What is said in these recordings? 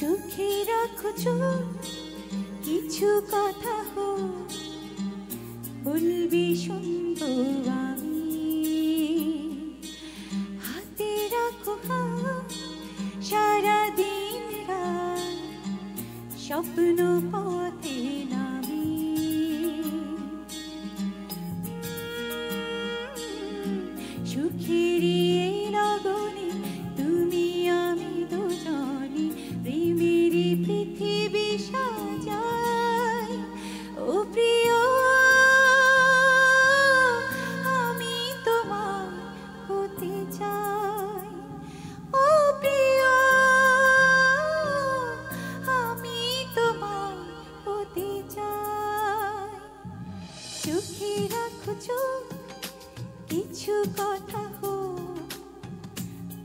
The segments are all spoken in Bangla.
চোখে রাখো চোখ, কিছু কথা হোক, বলবি শুনবো আমি। হাতে রাখো হাত, সারাদিন রাত স্বপ্ন পথে নামি। সুখেরই এই লগনে তুমি আমি দুজনে প্রেমেরই পৃথিবী সাজাই। ও প্রিয়, আমি তোমার হতে চাই। ও প্রিয়, আমি তোমার হতে চাই। চোখে রাখো চোখ, কিছু কথা হোক,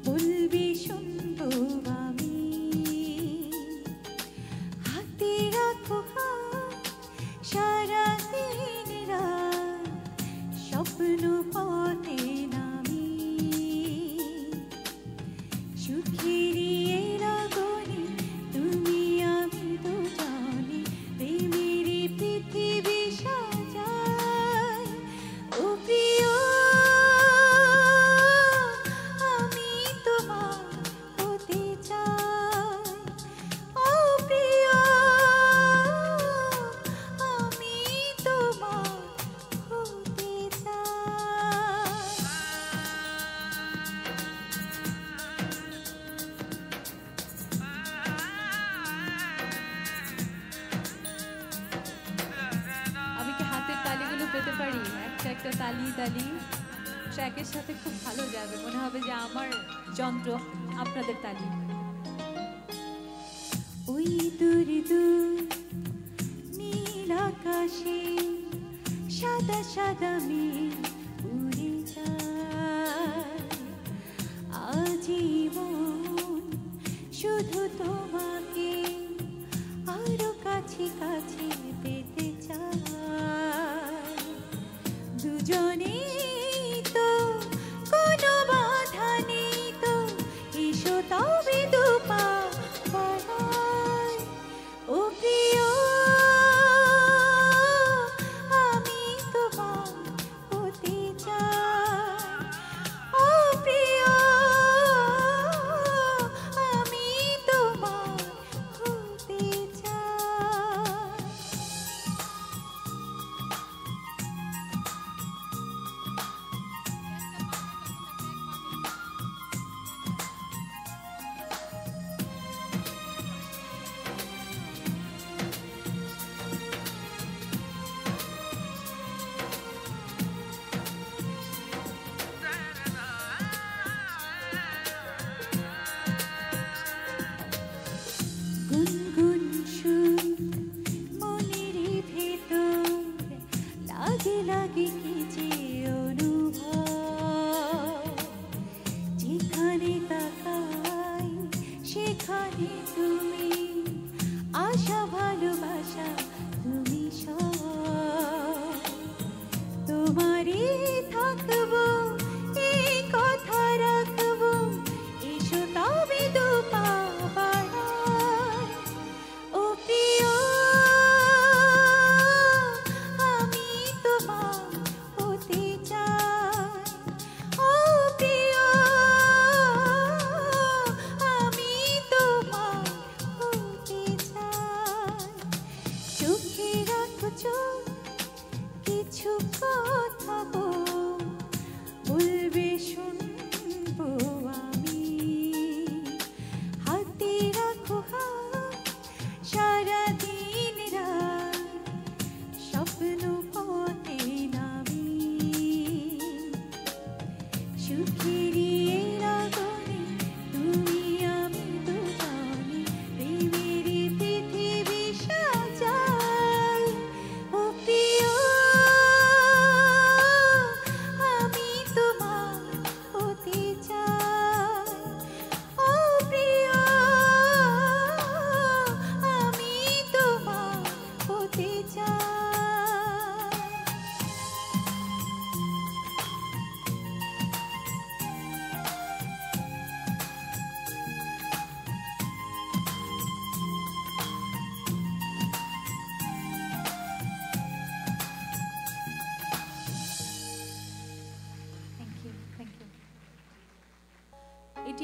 বলবি শুনবো আমি। হাতে রাখো হাত, সারাদিন রাত স্বপ্ন পথে নামি। সুখেরই এই লগনে তুমি আমি দুজনে প্রেমেরই পৃথিবী সাজাই। ও প্রিয়, আমি তোমার হতে চাই। ও প্রিয়, আমি তোমার হতে চাই। আমি কি হাতের তালিগুলো পেতে পারি? একটা একটা তালি তালি ট্র্যাকের সাথে খুব ভালো যাবে, মনে হবে যে আমার যন্ত্র আপনাদের তালি। ওই দূর দূর নীল আকাশে সাদা সাদা মেঘ উড়ে যায়। আজীবন শুধু তোমাকে আরো কাছে কাছে পেতে চাই। দুজনে তো কোনো বাধা নেই তো, এসো তবে দুপা বাড়াই। ও প্রিয়, আমি তোমার হতে চাই। ও প্রিয়, আমি তোমার হতে চাই।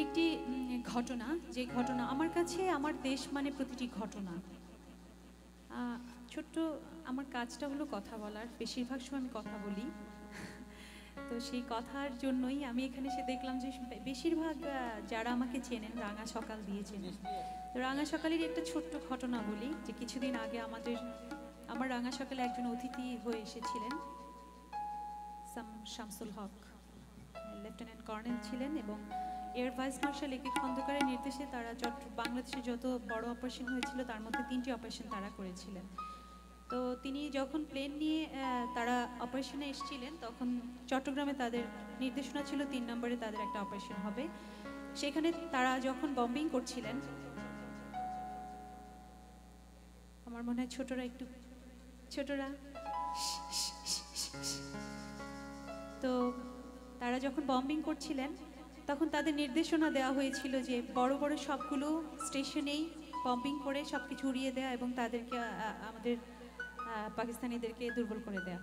একটি ঘটনা, যে ঘটনা আমার কাছে, আমার দেশ মানে প্রতিটি ঘটনা। ছোট্ট আমার কাজটা হলো কথা বলার, বেশিরভাগ সময় আমি কথা বলি। তো সেই কথার জন্যই আমি এখানে এসে দেখলাম যে বেশিরভাগ যারা আমাকে চেনেন রাঙা সকাল দিয়ে চেনেন। তো রাঙা সকালের একটা ছোট্ট ঘটনা বলি, যে কিছুদিন আগে আমার রাঙা সকালে একজন অতিথি হয়ে এসেছিলেন, শামসুল হক, লেফটেন্যান্ট কর্নেল ছিলেন, এবং এয়ার ভাইস মার্শাল একে খন্দকারের নির্দেশে তারা বাংলাদেশে যত বড় অপারেশন হয়েছিল তার মধ্যে 3টি অপারেশন তারা করেছিলেন। তো তিনি যখন প্লেন নিয়ে তারা অপারেশনে এসেছিলেন, তখন চট্টগ্রামে তাদের নির্দেশনা ছিল 3 নম্বরে তাদের একটা অপারেশন হবে। সেখানে তারা যখন বম্বিং করছিলেন, আমার মনে হয় ছোটরা তো তারা যখন বম্বিং করছিলেন তখন তাদের নির্দেশনা দেওয়া হয়েছিল যে বড় বড় সবগুলো স্টেশনেই বম্বিং করে সব কিছু উড়িয়ে দেওয়া এবং তাদেরকে আমাদের পাকিস্তানিদেরকে দুর্বল করে দেওয়া।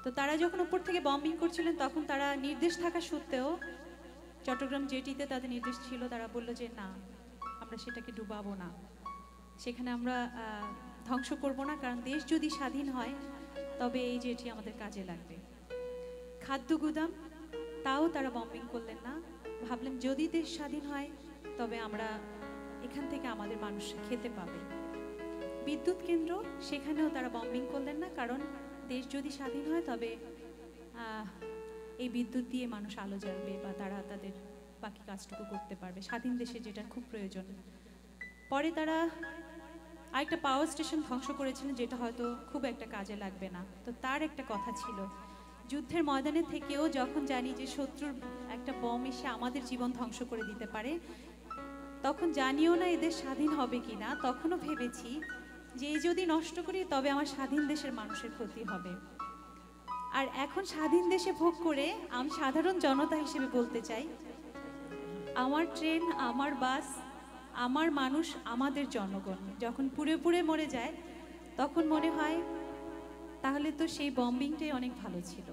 তো তারা যখন উপর থেকে বম্বিং করছিলেন তখন তারা নির্দেশ থাকা সত্ত্বেও, চট্টগ্রাম জেটিতে তাদের নির্দেশ ছিল, তারা বলল যে না, আমরা সেটাকে ডুবাবো না, সেখানে আমরা ধ্বংস করব না, কারণ দেশ যদি স্বাধীন হয় তবে এই জেটি আমাদের কাজে লাগবে। খাদ্য গুদাম, তাও তারা বম্বিং করলেন না, ভাবলেন যদি দেশ স্বাধীন হয় তবে আমরা এখান থেকে আমাদের মানুষ খেতে পাবে। বিদ্যুৎ কেন্দ্র, সেখানেও তারা বম্বিং করলেন না, কারণ দেশ যদি স্বাধীন হয় তবে এই বিদ্যুৎ দিয়ে মানুষ আলো জ্বালবে বা তারা তাদের বাকি কাজটুকু করতে পারবে, স্বাধীন দেশে যেটা খুব প্রয়োজন। পরে তারা আরেকটা পাওয়ার স্টেশন ধ্বংস করেছিলেন, যেটা হয়তো খুব একটা কাজে লাগবে না। তো তার একটা কথা ছিল, যুদ্ধের ময়দানে থেকেও যখন জানি যে শত্রুর একটা বম এসে আমাদের জীবন ধ্বংস করে দিতে পারে, তখন জানিও না এদের স্বাধীন হবে কিনা, তখনও ভেবেছি যে এই যদি নষ্ট করি তবে আমার স্বাধীন দেশের মানুষের ক্ষতি হবে। আর এখন স্বাধীন দেশে ভোগ করে আমি সাধারণ জনতা হিসেবে বলতে চাই, আমার ট্রেন, আমার বাস, আমার মানুষ, আমাদের জনগণ যখন পুড়ে পুড়ে মরে যায়, তখন মনে হয় তাহলে তো সেই বম্বিংটাই অনেক ভালো ছিল।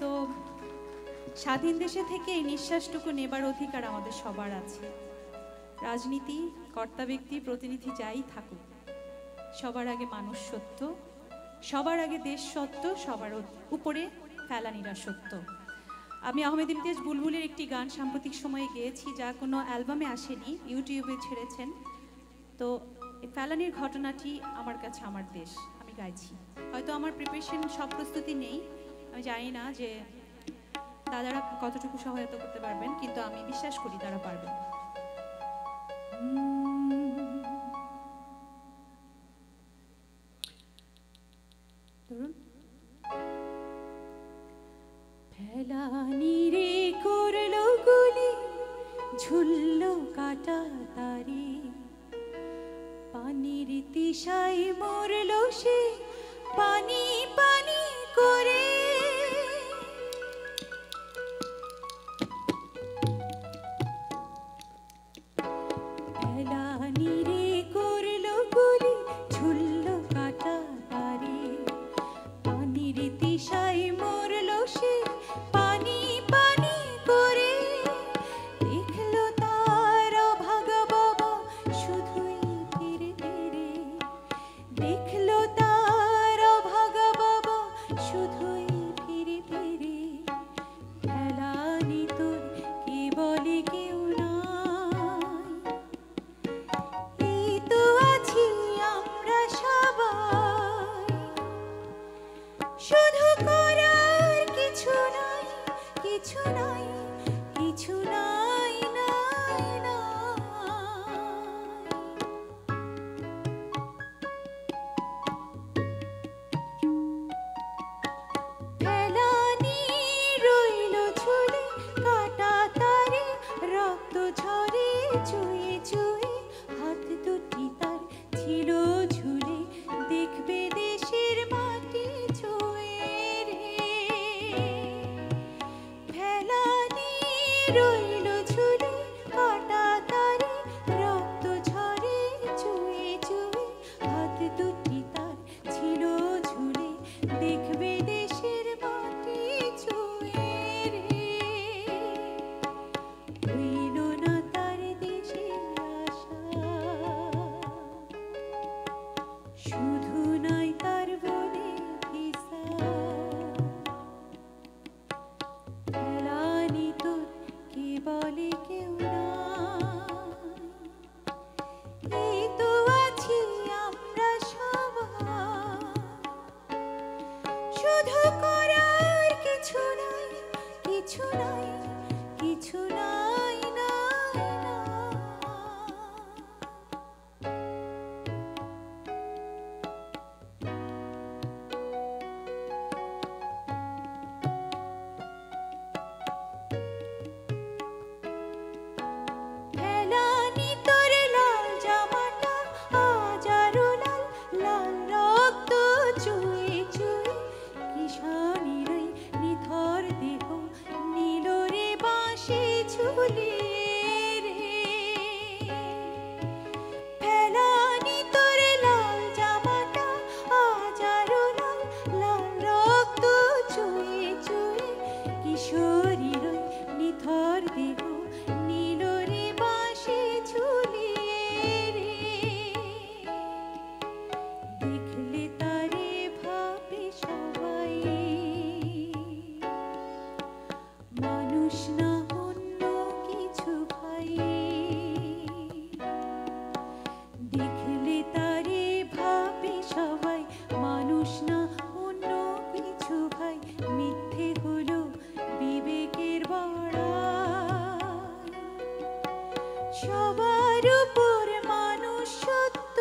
তো স্বাধীন দেশে থেকে এই নিঃশ্বাসটুকু নেবার অধিকার আমাদের সবার আছে। রাজনীতি, কর্তা ব্যক্তি, প্রতিনিধি যাই থাকুক, সবার আগে মানুষ সত্য, সবার আগে দেশ সত্য, সবার উপরে ফেলানিরা সত্য। আমি আহমেদ ইমতিয়াজ বুলবুলের একটি গান সাম্প্রতিক সময়ে গেয়েছি, যা কোনো অ্যালবামে আসেনি, ইউটিউবে ছেড়েছেন। তো ফেলানির ঘটনাটি আমার কাছে আমার দেশ, আমি গাইছি। হয়তো আমার প্রিপারেশন সব প্রস্তুতি নেই, আমি জানি না যে দাদারা কতটুকু সহায়তা করতে পারবেন, কিন্তু আমি বিশ্বাস করি তারা পারবেন। ফেলানি রে করলো গুলি, ঝুললো কাটা তারি, পানির তিশায় মরলো সে পানি পানি করে। ফেলানি রে করলো গুলি, ঝুললো কাটা তারি, পানির তিশায় মরলো সে পানি পানি করে। দেখলো তার ভাগা বাবা শুধুই ফিরে ফিরে, দেখলো তার ভাগা বাবা সবার উপর মানুষ সত্য,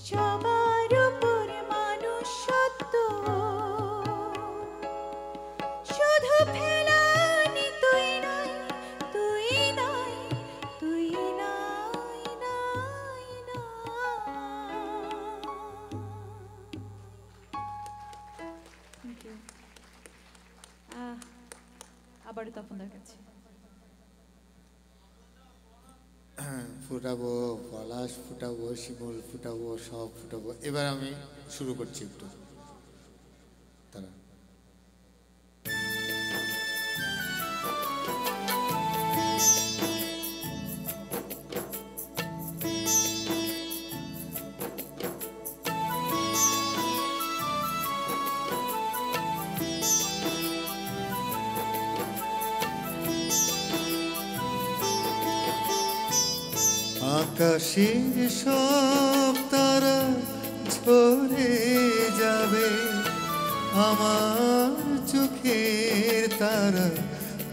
সবার উপর মানুষ সত্য, শুধু ফেলানি তুই নাই, তুই নাই, তুই নাই, নাই, নাই। Thank you. আবারও তপনদার কাছে। ফুটাবো পলাশ, ফুটাবো শিমুল, ফুটাবো সব ফুটাবো। এবার আমি শুরু করছি একটু তারা। আকাশের সব তারা ঝরে যাবে, আমার চোখের তারা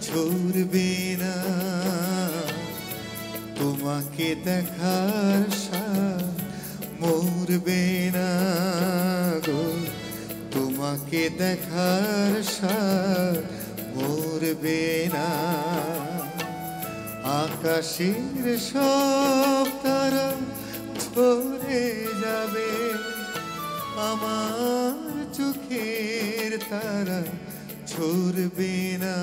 ঝরবে না। তোমাকে দেখার সাথ মরবে না গো, তোমাকে দেখার সাথ মরবে না। আকাশের সব তারা ঝরে যাবে, আমার চোখের তারা ঝরবে না।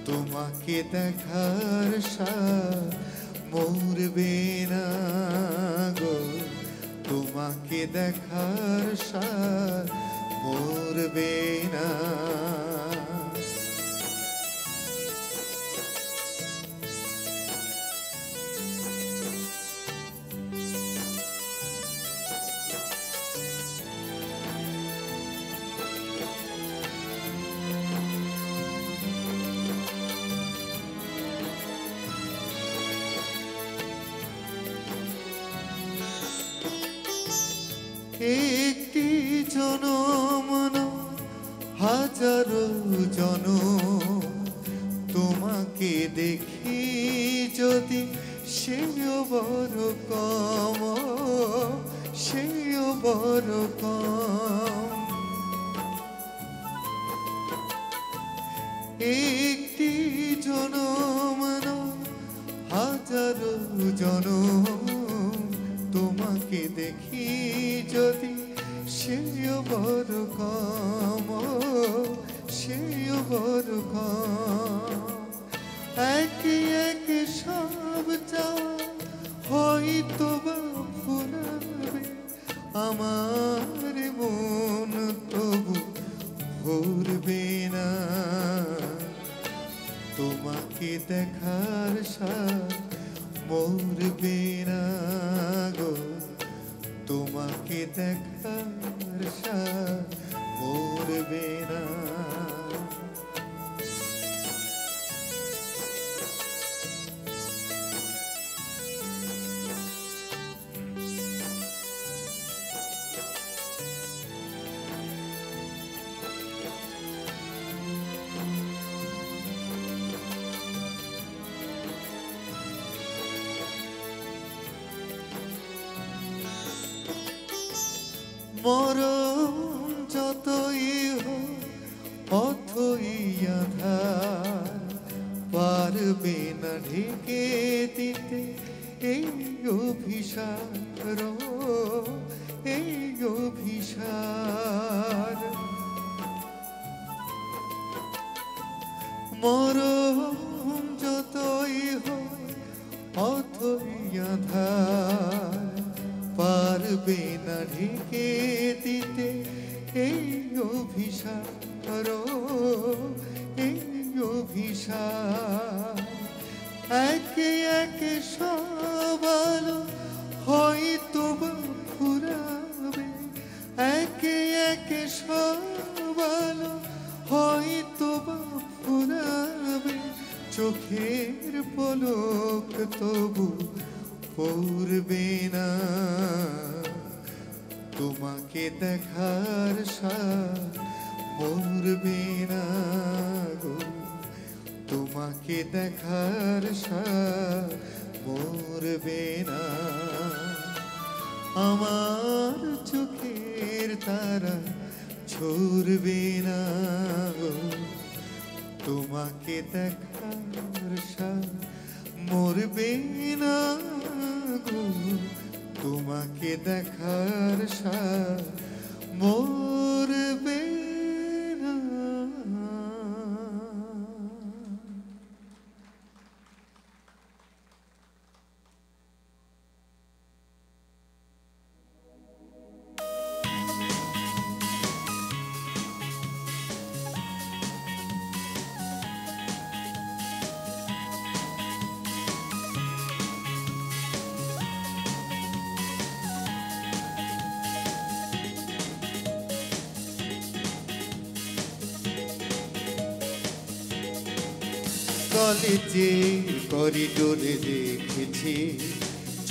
তোমাকে দেখার সাথ মরবে না গো, তোমাকে দেখার সাথ মরবে না। একটি জনম হাজারো জনম, তোমাকে দেখি যদি সেও বড় কম, সেও বড় কম। একটি জনম হাজারো জনম, তোমাকে দেখি যদি সেও বড় কম, সেও বড় কম। একে একে সব চাওয়া হয়তো বা ফুরাবে, আমার মন তবু ভরবে না। তোমাকে দেখার সাথ মরবে না গো, তোমাকে দেখার সাথ মরবে না। মরণ যতই হোক অথই আঁধার, পারবে না ঢেকে দিতে এই অভিসার, এই অভিসার। মরণ যতই হোক অথই আঁধার, পারবে না ঢেকে দিতে এই অভিসার, এই অভিসার। একে একে সব আলো হয়তো বা ফুরাবে, একে একে সব আলো হয়তো বা ফুরাবে। চোখের পলক তবু পড়বে না, তোমাকে দেখার সাথ মরবে না গো, তোমাকে দেখার স্বাদ মরবে না, আমার চোখের তারা ঝরবে না গো, তোমাকে দেখার স্বাদ মরবে না গো, তোমাকে দেখার স্বাদ মরবে না। কলেজের করিডোরে দেখেছি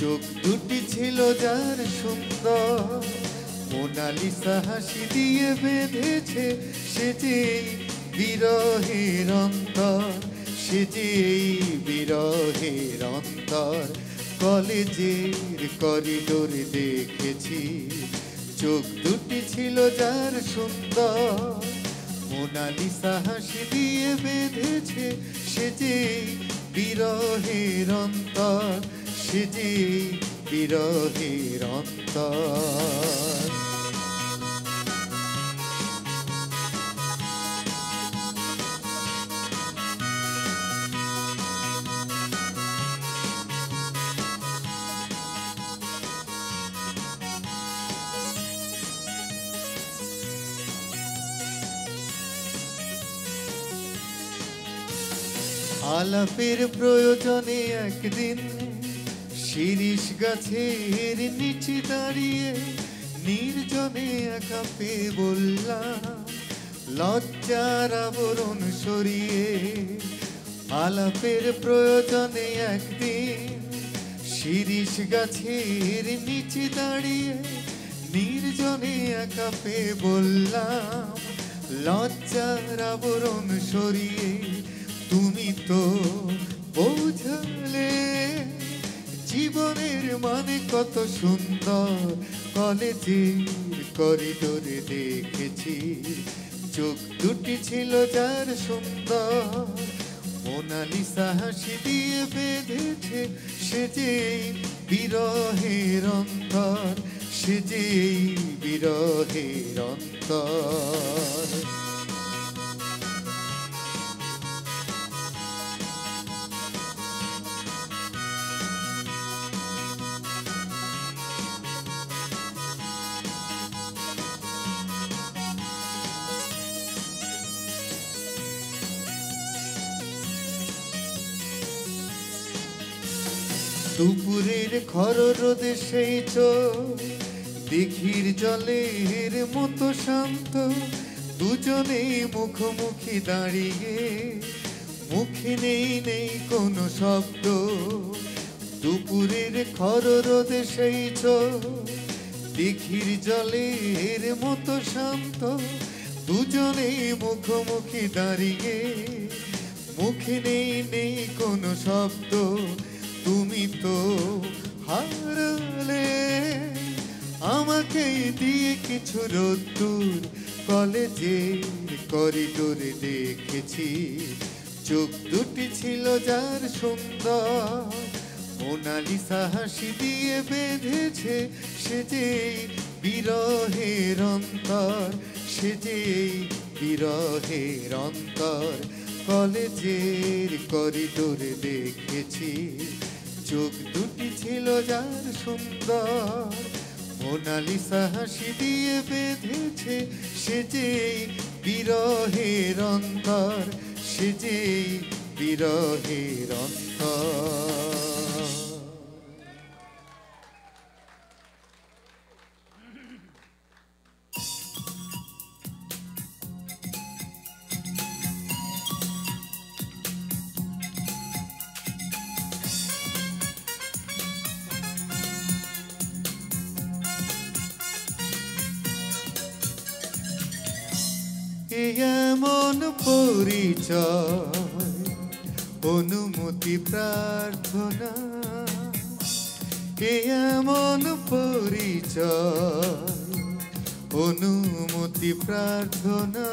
চোখ দুটি ছিল যার সুন্দর, মোনালিসা হাসি দিয়ে বেঁধেছে সে যে বিরহের অন্তর, সে যে বিরহের অন্তর। কলেজের করিডোরে দেখেছি চোখ দুটি ছিল যার সুন্দর, মোনালিসা হাসি দিয়ে বেঁধেছে সে যে বিরহের অন্তর, সে যে বিরহের অন্তর। আলাপের প্রয়োজনে একদিন শিরিষ গাছের নিচে দাঁড়িয়ে নির্জনে একা পেয়ে বললাম লজ্জার আবরণ সরিয়ে। আলাপের প্রয়োজনে একদিন শিরিষ গাছের নিচে দাঁড়িয়ে নির্জনে একা পেয়ে বললাম লজ্জার আবরণ সরিয়ে। তুমি তো বোঝালে জীবনের মানে কত সুন্দর, কলেজের করিডোরে দেখেছি চোখ দুটি ছিল যার সুন্দর, মোনালিসা হাসি দিয়ে বেঁধেছে সে যে বিরহের অন্তর, সে যে বিরহের অন্তর। দুপুরের খর রোদে সেই চোখ দিঘির জলের মতো শান্ত, দুজনেই মুখোমুখি দাঁড়িয়ে মুখে নেই কোনো শব্দ। দুপুরের খর রোদে সেই চোখ দিঘির জলের মতো শান্ত, দুজনেই মুখোমুখি দাঁড়িয়ে মুখে নেই কোনো শব্দ। তুমি তো হারালে আমাকে দিয়ে কিছু রোদ্দুর, কলেজের করিডোরে দেখেছি চোখ দুটি ছিল যার সুন্দর, মোনালিসা হাসি দিয়ে বেঁধেছে সে যে বিরহের অন্তর, সে যে বিরহের অন্তর। কলেজের করিডোরে দেখেছি চোখ দুটি ছিল যার সুন্দর, মোনালিসা হাসি দিয়ে বেঁধেছে সে যে বিরহের অন্তর, সে যে বিরহের অন্তর। এমন পরিচয় অনুমতি প্রার্থনা এ এমন পরিচয় অনুমতি প্রার্থনা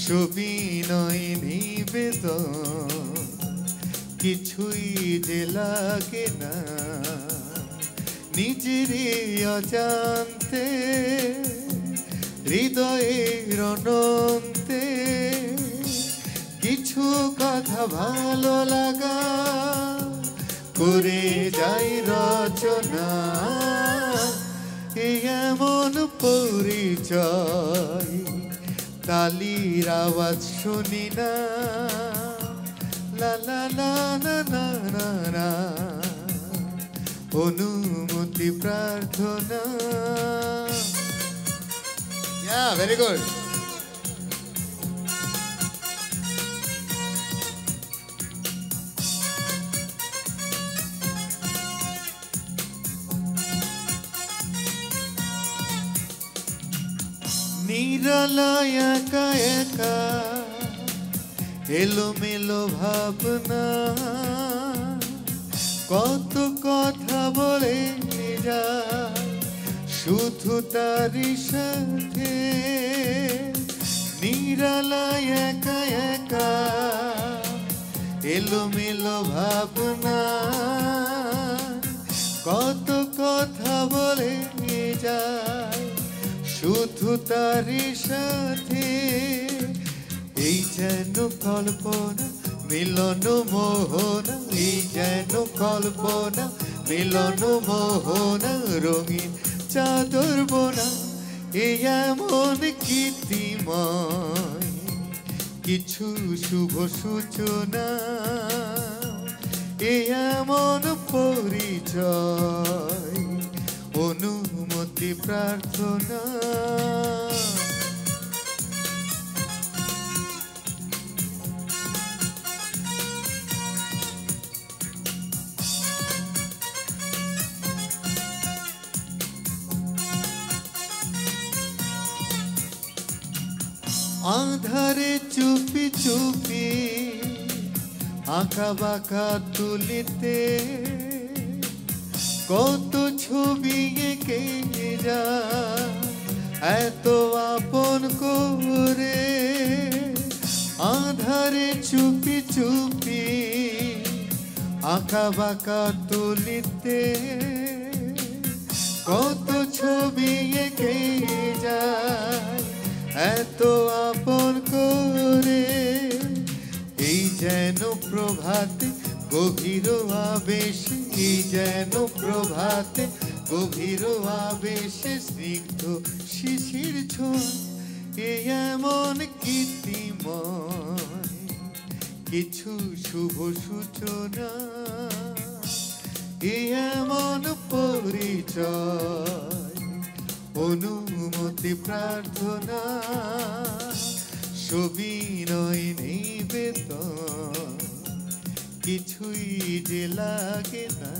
সবিনয় নিবেদন কিছুই যে লাগে না নিজের অজান্তে হৃদয়ের অনন্তে কিছু কথা ভালো লাগা করে যাই রচনা এমন পরিচয় তালির আওয়াজ শুনি না লা লা লা না না না না অনুমতি প্রার্থনা ভেরি গুড নিরালায় একা একা এলোমেলো ভাবনা কত কথা বলে যায় শুধু তারই সাথে নিরালায় একা একা এলোমেলো ভাবনা কত কথা বলে যায় শুধু তারই সাথে এই যেন কল্পনা মিলন মোহনা এই যেন কল্পনা মিলন মোহনা রঙিন চাদর বোনা এই এমন কীর্তিময় কিছু শুভ সূচনা এই এমন পরিচয় অনুমতি প্রার্থনা আধারে চুপি চুপি আঁকা বাঁকা তুলিতে কত ছবি এঁকে যা এত আপন করে আধারে চুপি চুপি আঁকা বাঁকা তুলিতে কত ছবি এঁকে যায় এত আপন করে এই যেন প্রভাতে গভীর আবেশ এই যেন প্রভাতে গভীর আবেশে স্নিগ্ধ শিশির ছোঁয়া এই এমন কীর্তিময় কিছু শুভ সূচনা এই এমন পরিচয় অনুমতি প্রার্থনা সবিনয় নিবেদন কিছুই যে লাগে না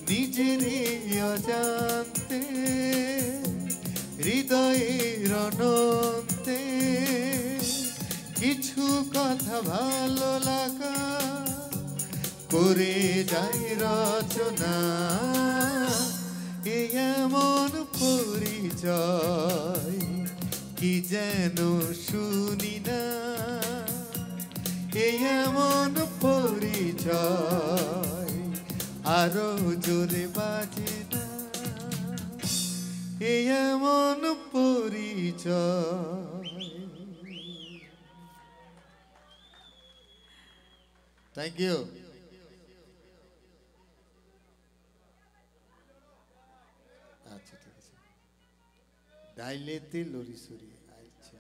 নিজের অজান্তে হৃদয়ের অনন্তে কিছু কথা ভালো লাগা করে যাই রচনা এই এমন পরিচয় কি যেন শুনি না এই এমন পরিচয় আরো জোরে বাজে না এই এমন পরিচয় থ্যাংক ইউ আচ্ছা ঠিক আছে ডাইলেতে লরি সরি আচ্ছা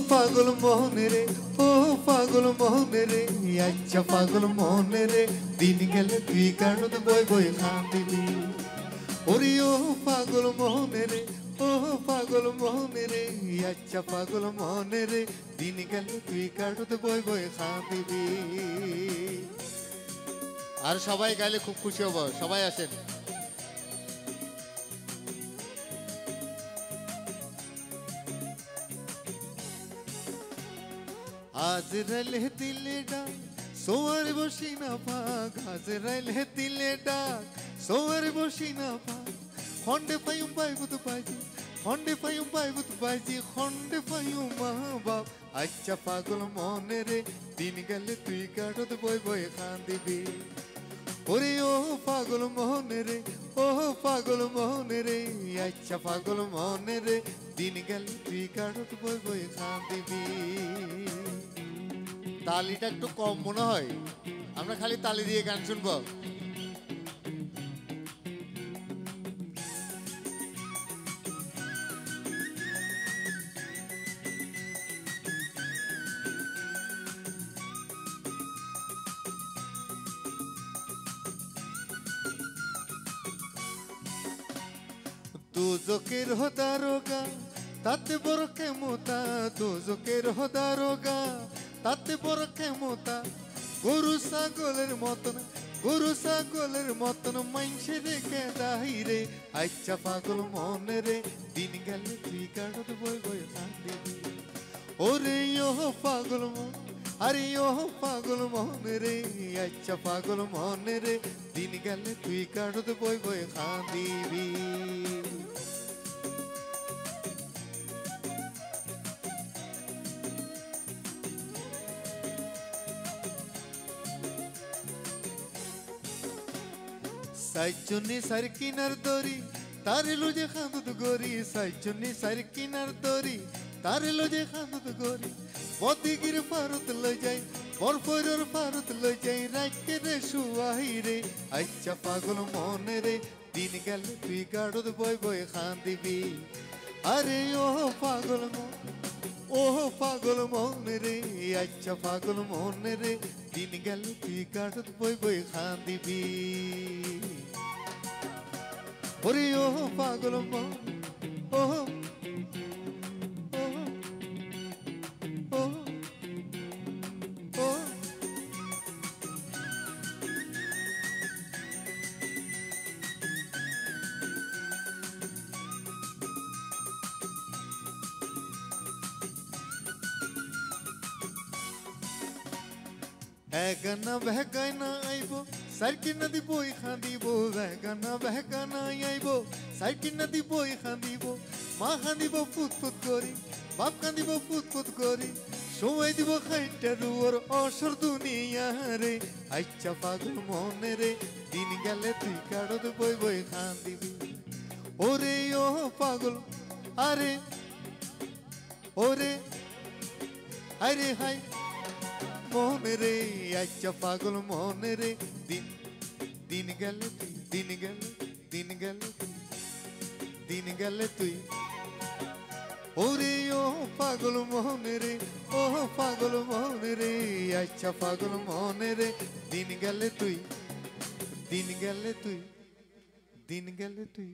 পাগল মন রে ও পাগল মনে রে আচ্ছা পাগল মনে রে দিন গেলে তুই কারণ বই বই কাঁদিবি ওরে ও পাগল মনে রে ও পাগল মনে রে আচ্ছা পাগল মনে রে দিন গেলে তুই কারণ বই বই কাঁদিবি আর সবাই গাইলে খুব খুশি হব সবাই আসেন আজ রলে দিলে ডাক সোয়ার বসি না পাক আজ রলে দিলে ডাক সোয়ার বসি না পাক খন্ডে পাইম পাইবুত পাইজি খন্ডে পাইম পাইবুত পাইজি খন্ডে পাইম মা বাপ আচ্ছা পাগল মনে রে দিন গেলে তুই কাটত বই বই কাঁদিবি ওরে ও পাগল মনে রে ও পাগল মনে রে আচ্ছা পাগল মনে রে দিন গেলে তুই কাটত বই বই কাঁদিবি তালিটা একটু কম মনে হয় আমরা খালি তালি দিয়ে গান শুনবো দুজকের দারোগা তাতে বড় ক্ষমতা দুজকের দারোগা তাতে বড় ক্ষমতা গরু ছাগলের মতন মাইনসে রেখে দাহি রে আচ্ছা পাগল মনে রে দিন গেলে তুই কাটত বই বই কাঁদিবি ওরে ও পাগল মন আরে ও পাগল মনে রে আচ্ছা পাগল মনে রে দিন গেলে তুই কাটত বই বই কাঁদিবি সাইচুনি সার কিনার দড়ি তার লোজে খাঁদুত গরি সাইচুনি সার কিনার দড়ি তার লোজে খাঁদুত গরি বদিগির ফারুত লই যাই বরফরের ফারুত লই যাই রাখকে রে শুয়াই রে আচ্ছা পাগল মনে রে দিন গেলে তুই গাড়ুত বই বই কাঁদিবি আরে ও পাগল মন ও পাগল মনে রে আচ্ছা পাগল মনে রে দিন গেলে তুই গাড়ুত বই বই কাঁদিবি ওরে ও পাগল মন ও গানা বেগানা আইব সাইকি নদী বই খাঁদিব গানা বেগানা আইব সাইকি নদী বই খাঁদিব মা খাঁদিব ফুট ফুট করি বাপ কাঁদিব ফুট ফুট করি সময় দিব খাইটা রুয়ার অসর দুনিয়া রে আচ্ছা পাগল মনে রে দিন গেলে তুই কাড়ত বই বই খাঁদিবি ওরে ও পাগল আরে ওরে আরে হাই মনে রে আচ্ছা পাগল মনে রে দিন দিন গেলে তুই দিন গেলে দিন গেলে দিন গেলে তুই ওরে ও পাগল মনে রে ও পাগল মনে রে আচ্ছা পাগল মনে রে দিন গেলে তুই দিন গেলে তুই দিন গেলে তুই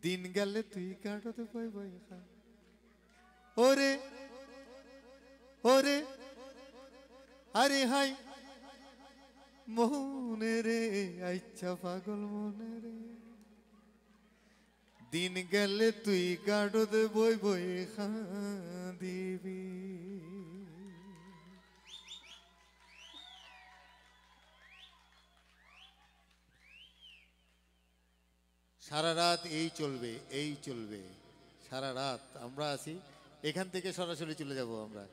দিন গেলে তুই কাটাতে পাই বই খা ওরে ওরে আরে হাই মনে রে আচ্ছা পাগল মনে রে দিন গেলে তুই কাটতে বই বই দিবি সারা রাত এই চলবে সারা রাত আমরা আছি এখান থেকে সরাসরি চলে যাব আমরা